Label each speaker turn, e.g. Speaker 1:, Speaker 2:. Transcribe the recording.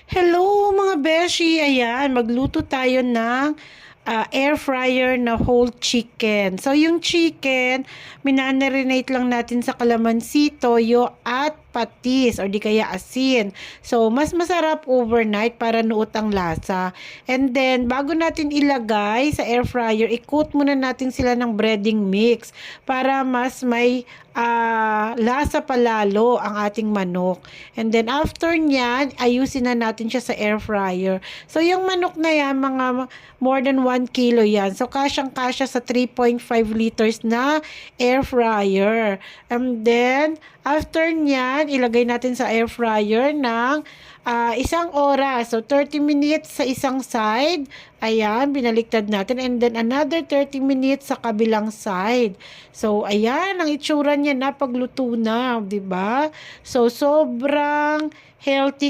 Speaker 1: Hello mga beshi! Ayan, magluto tayo ng air fryer na whole chicken. So, yung chicken, minamarinate lang natin sa kalamansi, toyo, at patis or di kaya asin. So, mas masarap overnight para nuot ang lasa. And then, bago natin ilagay sa air fryer, i-coat muna natin sila ng breading mix para mas may lasa palalo ang ating manok. And then, after nyan, ayusin na natin siya sa air fryer. So, yung manok na yan, mga more than 1 kilo yan. So, kasyang-kasya sa 3.5 liters na air fryer. And then, after nyan, ilagay natin sa air fryer ng isang oras. So, 30 minutes sa isang side. Ayan, binaliktad natin. And then, another 30 minutes sa kabilang side. So, ayan, ang itsura niya na pagluto na, 'di ba? So, sobrang healthy